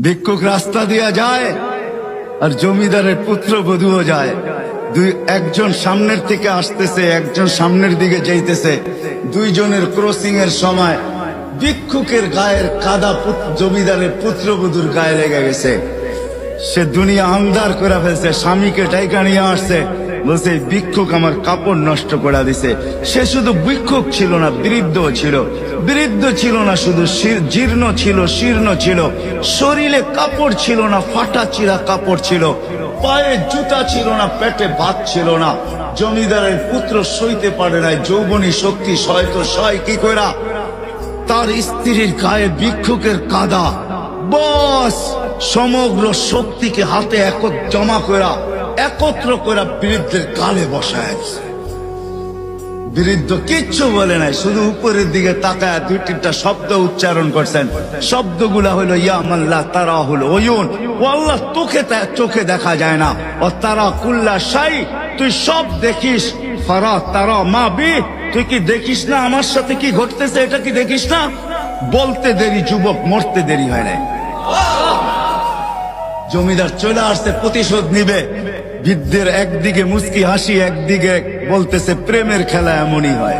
ভিক্ষুক রাস্তা দিয়া যায় আর জমিদারের পুত্রবধূও যায়। একজন সামনের থেকে আসতেছে, একজন সামনের দিকে যাইতেছে। দুইজনের ক্রসিং এর সময় ভিক্ষুকের গায়ের কাদা জমিদারের পুত্রবধূর গায়ে লেগে গেছে। সে দুনিয়া আন্ধার করে ফেলছে, স্বামীকে টাইকা নিয়ে আসছে, বলছে ভিক্ষুক আমার কাপড় নষ্ট করে দিছে। সে শুধু ভিক্ষুক ছিল না, বৃদ্ধ ছিল। বৃদ্ধ ছিল না শুধু, জীর্ণ ছিল, শীর্ণ ছিল। শরীরে কাপড় ছিল না, ফাটা চিরা কাপড় ছিল। পায়ে জুতা ছিল না, পেটে ভাত ছিল না। জমিদারের পুত্র সইতে পারে নাই, যৌবনী শক্তি সয় কি কইরা তার স্ত্রীর গায়ে ভিক্ষুকের কাদা, বস সমগ্র শক্তিকে হাতে একত্র করা বৃদ্ধের গালে বসায়। বৃদ্ধ কিচ্ছু বলে নাই, শুধু উপরের দিকে তাকায় দুই তিনটা শব্দ উচ্চারণ করছেন। শব্দগুলা হলো ইয়া মাল্লাহ তারা হলো ওয়ুন, ও আল্লাহ চোখে দেখা যায় না। ও তারা কুল্লা শাই, তুই সব দেখিস। ফারা তারা মা বি, তুই কি দেখিস না আমার সাথে কি ঘটতেছে? এটা কি দেখিস না? বলতে দেরি যুবক, মরতে দেরি হয় নাই। জমিদার চলে আসছে, প্রতিশোধ নিবে। বৃদ্ধের একদিকে মুস্কি হাসি, একদিকে বলতেছে প্রেমের খেলা এমনই হয়।